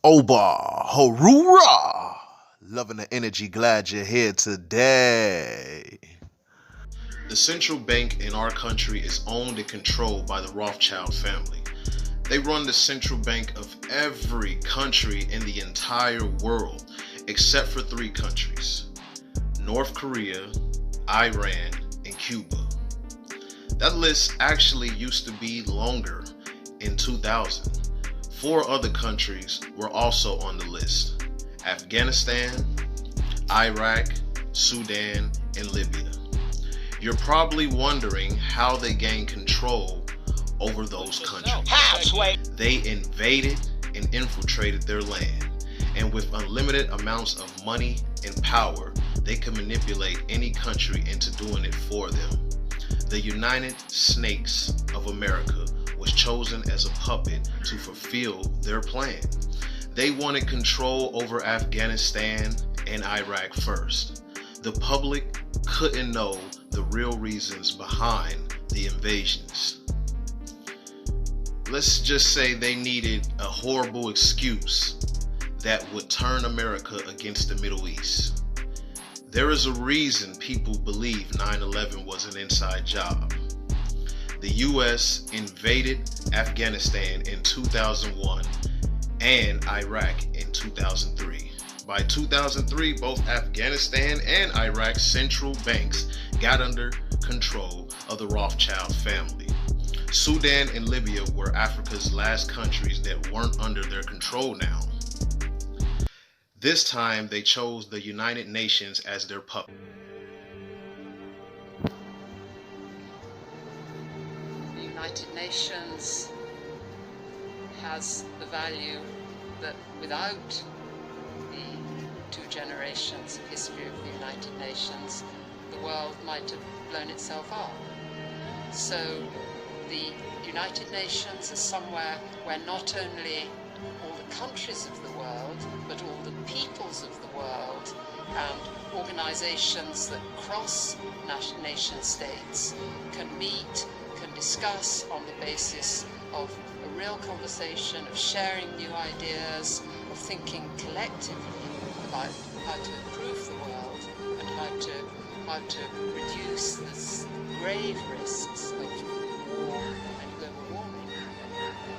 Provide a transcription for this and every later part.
Oba, Horura! Loving the energy, glad you're here today. The central bank in our country is owned and controlled by the Rothschild family. They run the central bank of every country in the entire world, except for 3 countries: North Korea, Iran, and Cuba. That list actually used to be longer in 2000. 4 other countries were also on the list: Afghanistan, Iraq, Sudan, and Libya. You're probably wondering how they gained control over those countries. They invaded and infiltrated their land, and with unlimited amounts of money and power, they could manipulate any country into doing it for them. The United Snakes of America was chosen as a puppet to fulfill their plan. They wanted control over Afghanistan and Iraq first. The public couldn't know the real reasons behind the invasions. Let's just say they needed a horrible excuse that would turn America against the Middle East. There is a reason people believe 9/11 was an inside job. The US invaded Afghanistan in 2001 and Iraq in 2003. By 2003, both Afghanistan and Iraq's central banks got under control of the Rothschild family. Sudan and Libya were Africa's last countries that weren't under their control now. This time, they chose the United Nations as their puppet. The United Nations has the value that without the 2 generations of history of the United Nations, the world might have blown itself up. So the United Nations is somewhere where not only all the countries of the world, but all the peoples of the world and organizations that cross nation states can meet, can discuss on the basis of a real conversation, of sharing new ideas, of thinking collectively about how to improve the world and how to reduce the grave risks of war and global warming,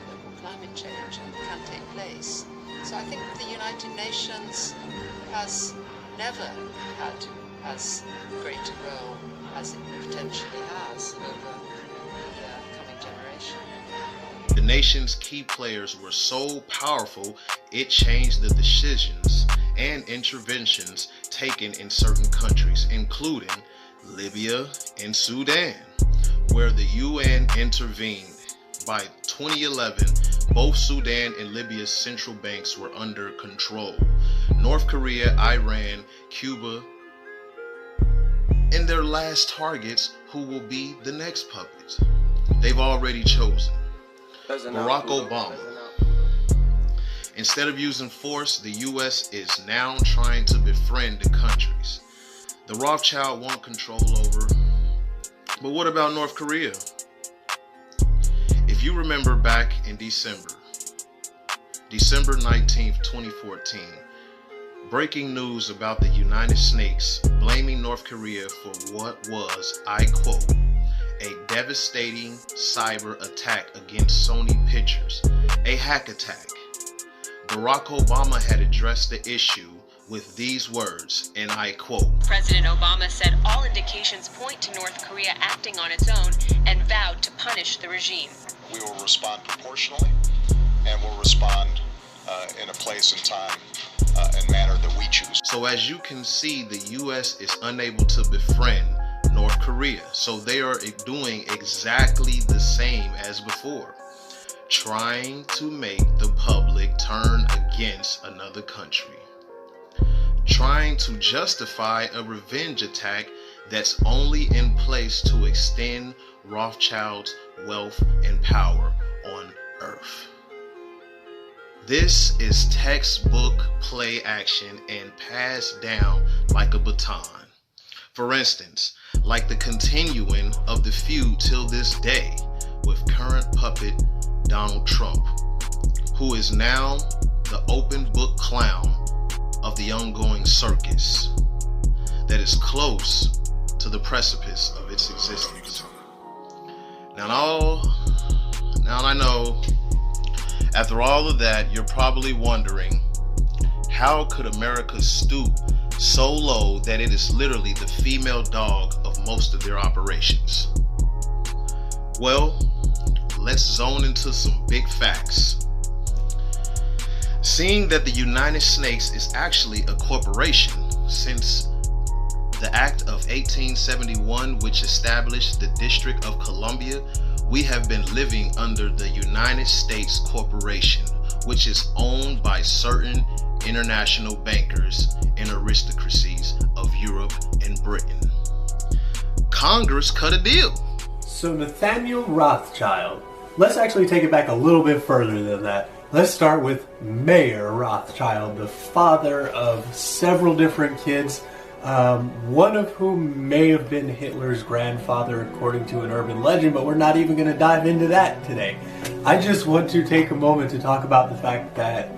global climate change, and can take place. So I think the United Nations has never had as great a role as it potentially has over the coming generation. The nation's key players were so powerful, it changed the decisions and interventions taken in certain countries, including Libya and Sudan, where the UN intervened. By 2011, both Sudan and Libya's central banks were under control. North Korea, Iran, Cuba, and their last targets who will be the next puppets. They've already chosen Barack Obama. Instead of using force, the US is now trying to befriend the countries. The Rothschild want control over. But what about North Korea? If you remember back in December 19th, 2014, breaking news about the United Snakes blaming North Korea for what was, I quote, a devastating cyber attack against Sony Pictures, a hack attack. Barack Obama had addressed the issue with these words, and I quote, President Obama said all indications point to North Korea acting on its own and vowed to punish the regime. We will respond proportionally, and we'll respond in a place and time and manner that we choose. So as you can see, the US is unable to befriend North Korea. So they are doing exactly the same as before, trying to make the public turn against another country, trying to justify a revenge attack that's only in place to extend Rothschild's wealth and power on Earth. This is textbook play action and passed down like a baton. For instance, like the continuing of the feud till this day with current puppet Donald Trump, who is now the open book clown of the ongoing circus that is close to the precipice of its existence. Now I know, after all of that, you're probably wondering, how could America stoop so low that it is literally the female dog of most of their operations? Well, let's zone into some big facts. Seeing that the United Snakes is actually a corporation, since the Act of 1871, which established the District of Columbia, we have been living under the United States Corporation, which is owned by certain international bankers and aristocracies of Europe and Britain. Congress cut a deal. So Nathaniel Rothschild. Let's actually take it back a little bit further than that. Let's start with Mayer Rothschild, the father of several different kids, one of whom may have been Hitler's grandfather according to an urban legend, but we're not even going to dive into that today. I just want to take a moment to talk about the fact that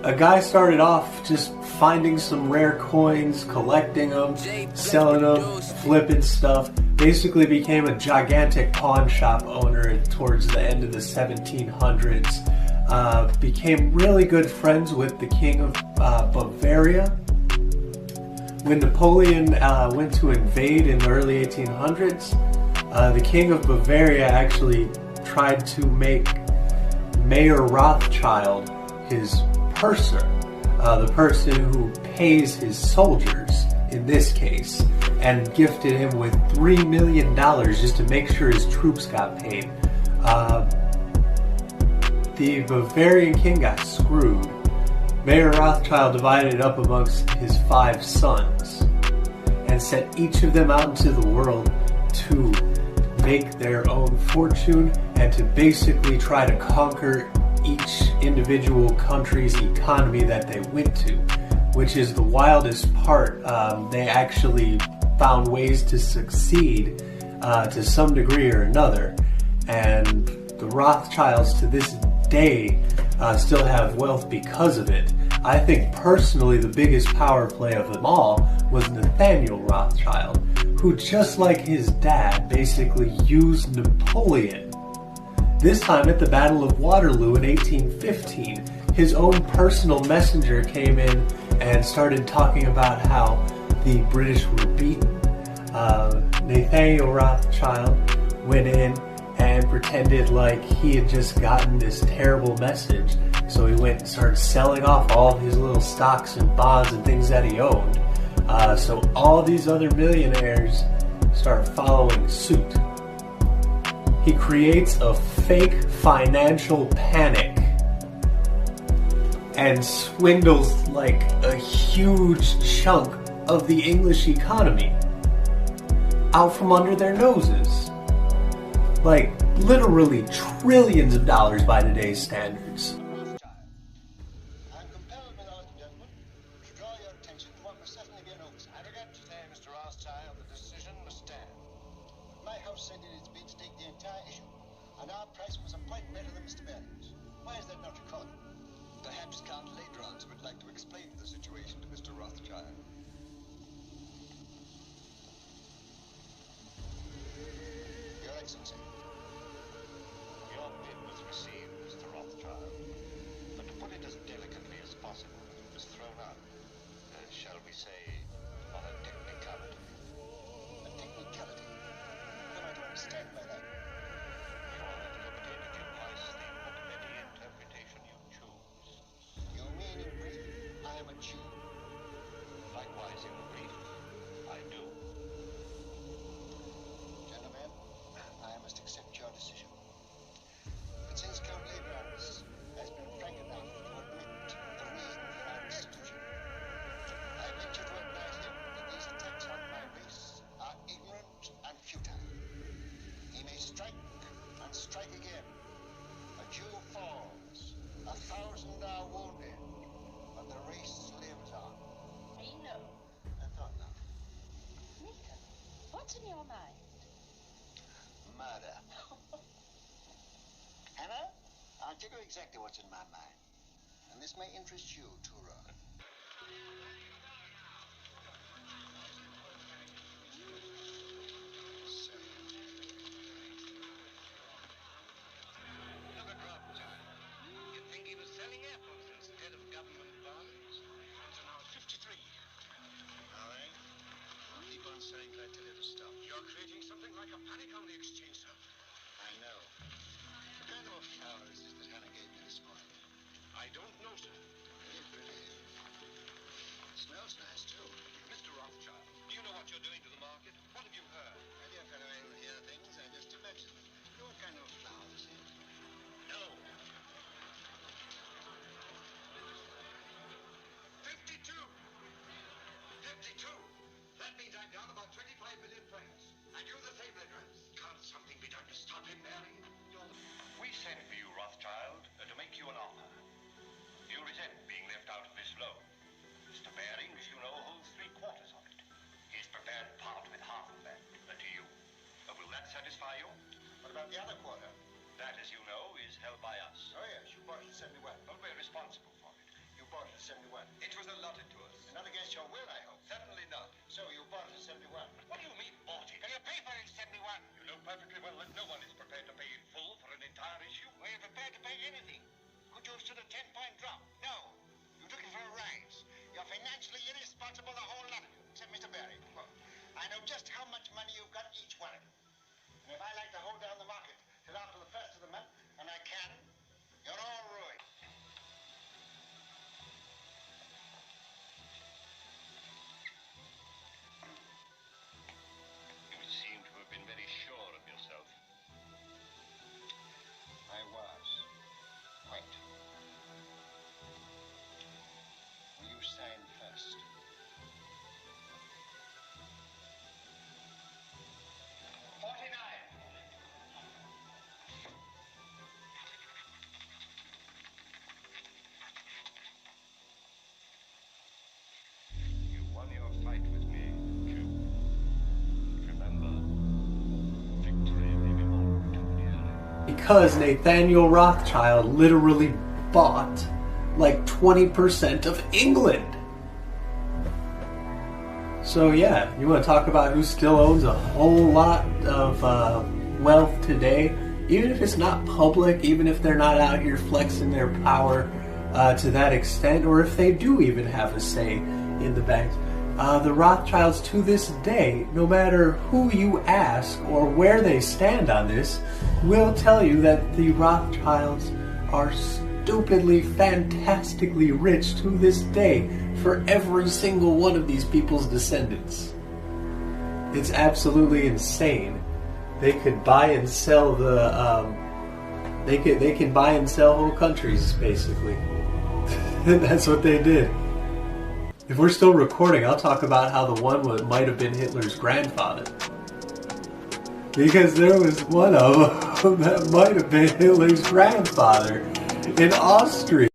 a guy started off just finding some rare coins, collecting them, selling them, flipping stuff, basically became a gigantic pawn shop owner towards the end of the 1700s, became really good friends with the king of Bavaria. When Napoleon went to invade in the early 1800s, the king of Bavaria actually tried to make Mayer Rothschild his purser, the person who pays his soldiers in this case, and gifted him with $3 million just to make sure his troops got paid. The Bavarian king got screwed. Mayer Rothschild divided it up amongst his 5 sons and sent each of them out into the world to make their own fortune and to basically try to conquer each individual country's economy that they went to, which is the wildest part. They actually found ways to succeed to some degree or another, and the Rothschilds to this day still have wealth because of it. I think personally the biggest power play of them all was Nathaniel Rothschild, who just like his dad basically used Napoleon. This time at the Battle of Waterloo in 1815, his own personal messenger came in and started talking about how the British were beaten. Nathaniel Rothschild went in and pretended like he had just gotten this terrible message. So he went and started selling off all of his little stocks and bonds and things that he owned. So all these other millionaires started following suit. He creates a fake financial panic and swindles like a huge chunk of the English economy out from under their noses. Like literally trillions of dollars by today's standards. I'm compelled, my lords and gentlemen, to draw your attention to what must certainly be an oversight. I regret to say, Mr. Rothschild, the decision must stand. My house sent in its bid to take the entire issue, and our price was a point better than Mr. Barron's. Why is that not recorded? Perhaps Count Ladrons would like to explain the situation to Mr. Rothschild. Your Excellency. Your bid was received, Mr. Rothschild, but to put it as delicately as possible, it was thrown out, shall we say, on a technicality. A technicality? What am I to understand by that? You are at liberty to give my statement any interpretation you choose. You mean in brief, I am a Jew? Likewise in brief, I do. Gentlemen, I must accept your decision. But since Count Ladrons has been frank enough to admit the reason for our institution, I venture to advise him that these attacks on my race are ignorant and futile. He may strike and strike again. A Jew falls, 1,000 are wounded, but the race lives on. Nino. I thought not. Mika, what's in your mind? Murder. Hannah, I'll tell you exactly what's in my mind. And this This may interest you, Tura. Look at Rothschild. You'd think he was selling apples instead of government bonds. Funds are now at 53. All right. I'll keep on saying that till it is stopped. You're creating something like a panic on the exchange, sir. I know. What kind of a flower is this that Hannah gave me this morning? I don't know, sir. It really smells nice, too. Mr. Rothschild, do you know what you're doing to the market? What have you heard? My dear fellow, I don't hear things. I just imagine them. You know what kind of a flower this is? No. 52! 52! That means I'm down about 25 million francs. And you the same, Leonard. Can't something be done to stop him, Mary? We sent for you, Rothschild, to make you an offer. You resent being left out of this loan. Mr. Baring, as you know, holds 3/4 of it. He's prepared to part with half of that to you. Will that satisfy you? What about the other quarter? That, as you know, is held by us. Oh, yes, you bought it at 71. But we're responsible for it. You bought it at 71. It was allotted to us. Not against your will, I hope. Certainly not. So you bought it at 71. What do you mean, bought it? Can you pay for it, 71? You know perfectly well that no one is prepared to pay in full for an entire issue. Were you prepared to pay anything? Could you have stood a 10-point drop? No. You're looking for a rise. You're financially irresponsible, the whole lot of you, except Mr. Barry. I know just how much money you've got, each one of you. And if I like to hold down the market till after the first of the month, and I can, you're all ruined. You seem to have been very sure of yourself. I was. Quite. Will you sign first? You won your fight with me, Q. Remember, victory may be all too near. Because Nathaniel Rothschild literally bought like 20% of England. So yeah, you want to talk about who still owns a whole lot of wealth today, even if it's not public, even if they're not out here flexing their power to that extent, or if they do even have a say in the banks. The Rothschilds to this day, no matter who you ask or where they stand on this, will tell you that the Rothschilds are stupidly, fantastically rich to this day for every single one of these people's descendants. It's absolutely insane. They could buy and sell they can buy and sell whole countries, basically. That's what they did. If we're still recording, I'll talk about how the one might have been Hitler's grandfather. Because there was one of them that might have been Hitler's grandfather in Austria.